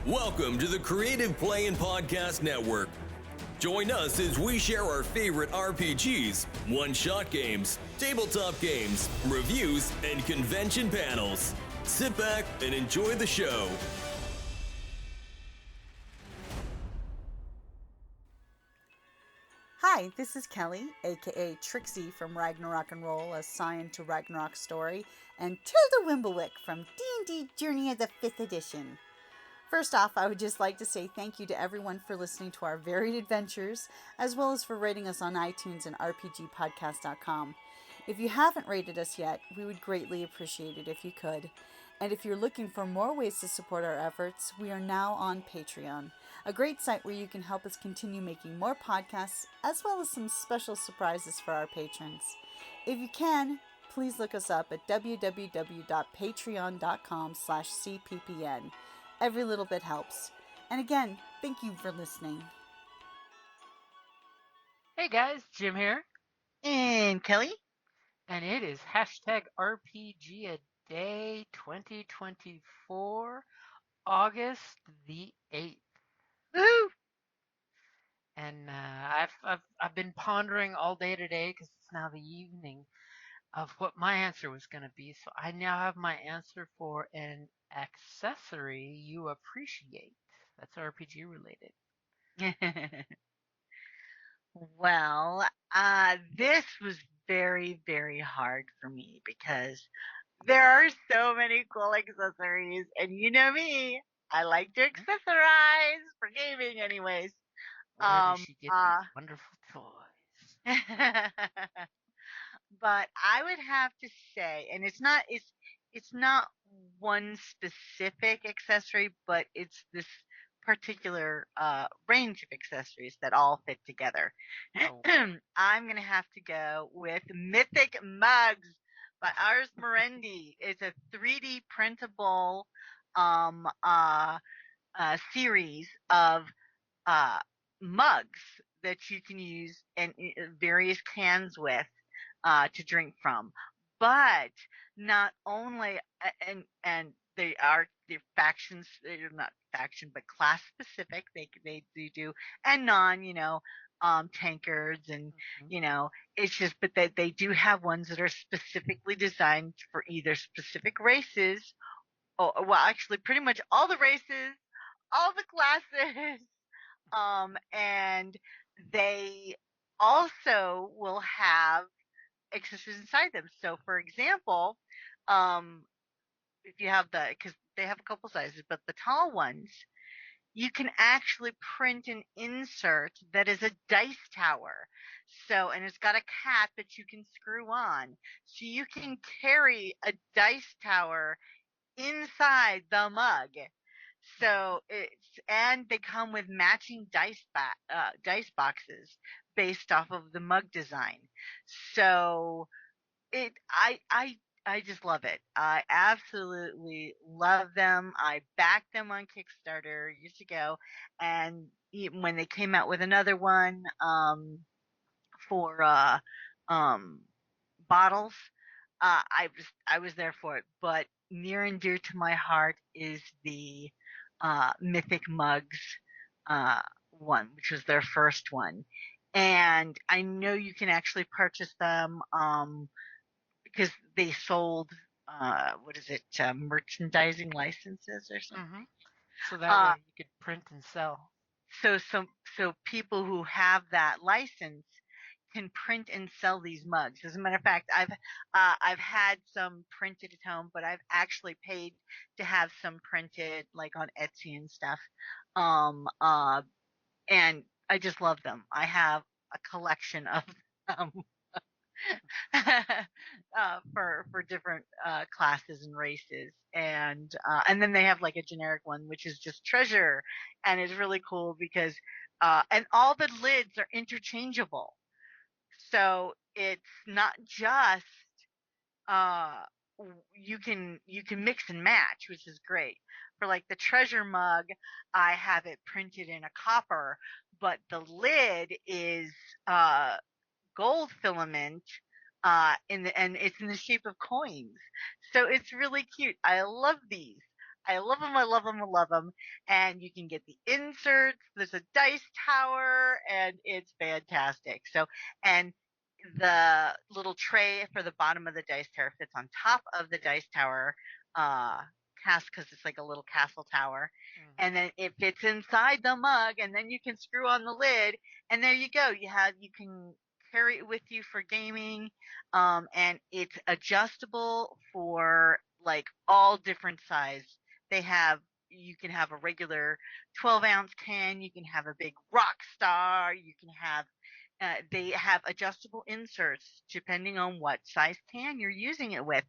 Welcome to the Creative Play and Podcast Network. Join us as we share our favorite RPGs, one-shot games, tabletop games, reviews, and convention panels. Sit back and enjoy the show. Hi, this is Kelly, aka Trixie from Ragnarok and Roll, a Scion to Ragnarok story, and Tilda Wimblewick from D&D Journey of the 5th Edition. First off, I would just like to say thank you to everyone for listening to our varied adventures, as well as for rating us on iTunes and RPGpodcast.com. If you haven't rated us yet, we would greatly appreciate it if you could. And if you're looking for more ways to support our efforts, we are now on Patreon, a great site where you can help us continue making more podcasts, as well as some special surprises for our patrons. If you can, please look us up at www.patreon.com/cppn. Every little bit helps. And again, thank you for listening. Hey guys, Jim here, And Kelly? and it is hashtag RPGaDay 2024 August the 8th. Woohoo! And I've been pondering all day today because it's now the evening of what my answer was going to be. So I now have my answer for an accessory you appreciate. That's RPG related. Well, this was very, very hard for me because there are so many cool accessories, and you know me, I like to accessorize for gaming anyways. Where does she get these wonderful toys? But I would have to say, and it's not one specific accessory, but it's this particular range of accessories that all fit together. Oh. I'm gonna have to go with Mythic Mugs by Ars Morendi. It's a 3D printable series of mugs that you can use and various cans with to drink from. But not only and they're factions, they're not faction but class specific. They do and non tankards and it's just, but they do have ones that are specifically designed for either specific races or, well, actually pretty much all the races, all the classes. And they also will have accessories inside them. So for example, if you have because they have a couple sizes, but the tall ones, you can actually print an insert that is a dice tower. So, and it's got a cap that you can screw on. So you can carry a dice tower inside the mug. So and they come with matching dice boxes based off of the mug design. So I just love it. I absolutely love them. I backed them on Kickstarter years ago, and when they came out with another one for bottles, I was there for it. But near and dear to my heart is the Mythic Mugs one, which was their first one. And I know you can actually purchase them because they sold merchandising licenses or something. Mm-hmm. So that way you could print and sell. So people who have that license can print and sell these mugs. As a matter of fact, I've had some printed at home, but I've actually paid to have some printed like on Etsy and stuff. And I just love them. I have a collection of them. For different classes and races, and then they have like a generic one which is just treasure, and it's really cool because and all the lids are interchangeable, so it's not just you can mix and match, which is great. For like the treasure mug, I have it printed in a copper, but the lid is gold filament and it's in the shape of coins. So it's really cute. I love these. I love them. I love them. I love them. And you can get the inserts. There's a dice tower, and it's fantastic. So, and the little tray for the bottom of the dice tower fits on top of the dice tower uh cast because it's like a little castle tower, and then it fits inside the mug, and then you can screw on the lid, and there you go. You can carry it with you for gaming, and it's adjustable for like all different size. They have You can have a regular 12-ounce can, you can have a big rock star, you can have they have adjustable inserts depending on what size can you're using it with.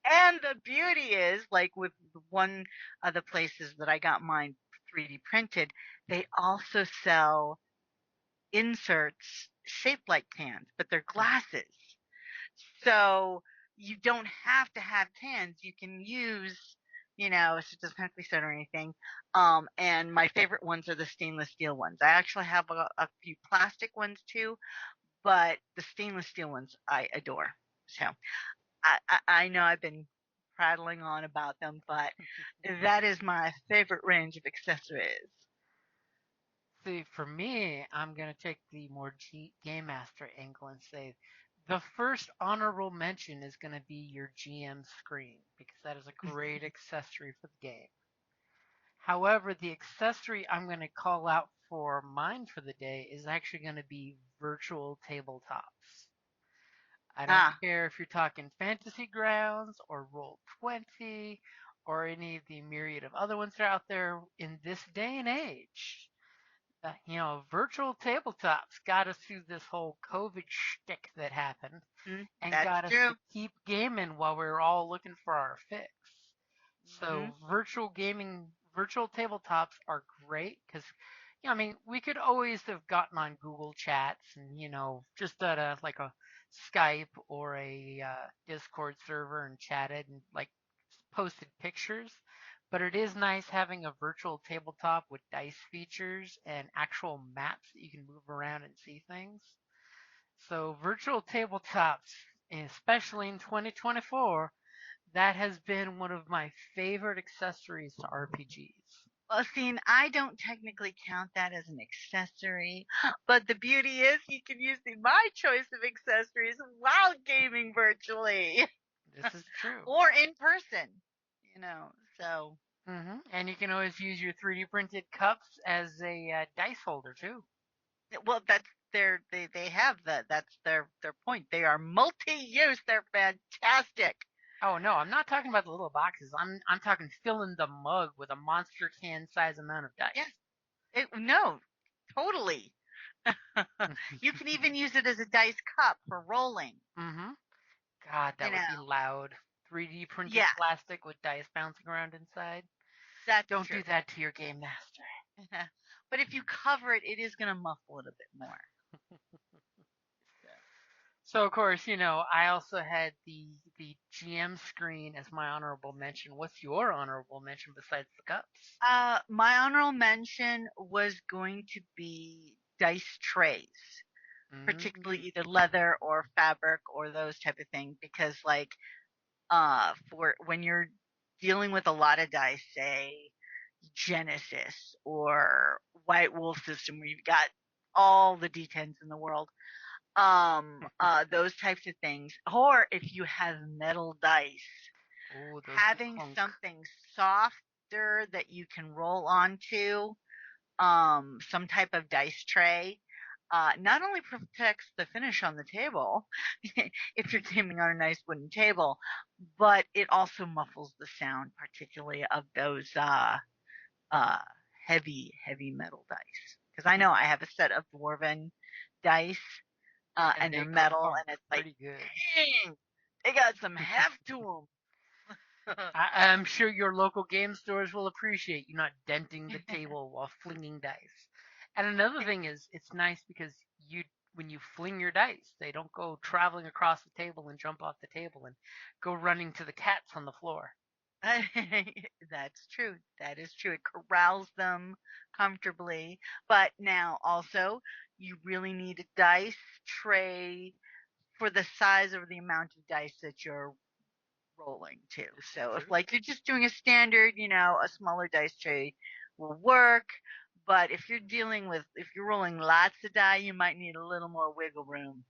And the beauty is, like with one of the places that I got mine 3D printed, they also sell inserts shaped like cans, but they're glasses. So you don't have to have cans. You can use, so it doesn't have to be soda or anything. And my favorite ones are the stainless steel ones. I actually have a few plastic ones too, but the stainless steel ones I adore. So I know I've been prattling on about them, but that is my favorite range of accessories. See, for me, I'm going to take the more Game Master angle and say the first honorable mention is going to be your GM screen because that is a great accessory for the game. However, the accessory I'm going to call out for mine for the day is actually going to be virtual tabletops. I don't Ah, care if you're talking Fantasy Grounds or Roll20 or any of the myriad of other ones that are out there in this day and age. Virtual tabletops got us through this whole COVID shtick that happened and that's got us true. to keep gaming while we were all looking for our fix. Hmm. So virtual tabletops are great because, we could always have gotten on Google Chats and, just at a Skype or a Discord server and chatted and like posted pictures. But it is nice having a virtual tabletop with dice features and actual maps that you can move around and see things. So virtual tabletops, especially in 2024, that has been one of my favorite accessories to RPGs. Well, see, and I don't technically count that as an accessory, but the beauty is you can use my choice of accessories while gaming virtually This is true. or in person, you know. So, And you can always use your 3D printed cups as a dice holder too. well, they have that's their point. They are multi-use. They're fantastic. Oh no, I'm not talking about the little boxes. I'm talking filling the mug with a monster can size amount of Yeah, dice. no, totally. You can even use it as a dice cup for rolling. Mm-hmm. God, You that would be know, loud. 3D printed yeah, plastic with dice bouncing around inside. that's Don't true. do that to your game master. But if you cover it, it is going to muffle it a bit more. So. So of course, I also had the GM screen as my honorable mention. What's your honorable mention besides the cups? My honorable mention was going to be dice trays, particularly Mm, either leather or fabric or those type of things, because like for when you're dealing with a lot of dice, say Genesis or White Wolf system, where you've got all the D10s in the world, those types of things, or if you have metal dice, oh, those do having clunk. something softer that you can roll onto, some type of dice tray, not only protects the finish on the table, if you're gaming on a nice wooden table, but it also muffles the sound, particularly of those uh, heavy metal dice. Because I know I have a set of dwarven dice, And and they they're metal, clunk and it's like, pretty good. dang, they got some heft to them. I'm sure your local game stores will appreciate you not denting the table while flinging dice. And another thing is, it's nice because when you fling your dice, they don't go traveling across the table and jump off the table and go running to the cats on the floor. That's true. That is true. It corrals them comfortably. But now also, you really need a dice tray for the size of the amount of dice that you're rolling too. So if like you're just doing a standard, a smaller dice tray will work. But if you're rolling lots of die, you might need a little more wiggle room.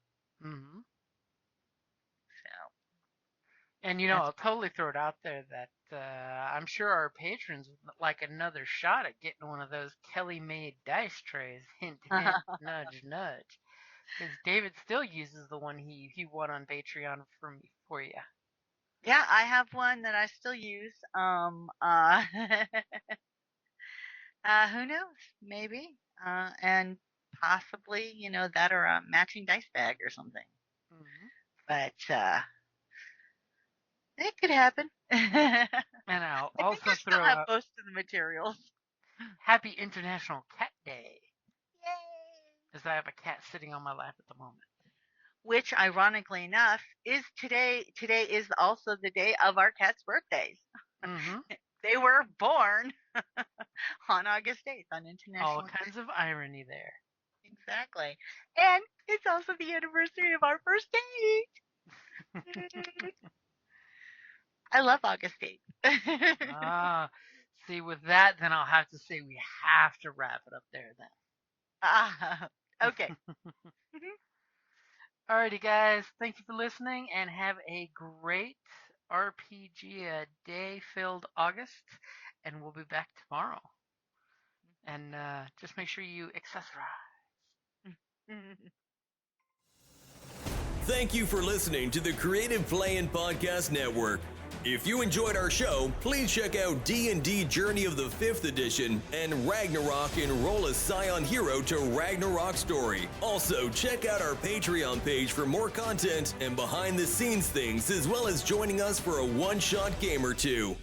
Mm-hmm. So And I'll totally throw it out there that I'm sure our patrons would like another shot at getting one of those Kelly-made dice trays. Hint, hint, nudge, nudge. Because David still uses the one he won on Patreon for you. yeah, I have one that I still use. Who knows? Maybe. And possibly, that or a matching dice bag or something. Mm-hmm. But it could happen. And I'll I think also I still throw have out most of the materials. Happy International Cat Day, Yay! as I have a cat sitting on my lap at the moment. Which, ironically enough, is today. Today is also the day of our cat's birthdays. Mm-hmm. They were born on August 8th on All International. kinds of irony there. Exactly. And it's also the anniversary of our first date. I love August 8th. Ah, see, with that, then I'll have to say we have to wrap it up there then. Okay. Alrighty, guys. Thank you for listening and have a great RPG day filled August. And we'll be back tomorrow. And just make sure you accessorize. Thank you for listening to the Creative Play-In Podcast Network. If you enjoyed our show, please check out D&D Journey of the 5th Edition and Ragnarok Enroll a Scion Hero to Ragnarok Story. Also, check out our Patreon page for more content and behind-the-scenes things, as well as joining us for a one-shot game or two.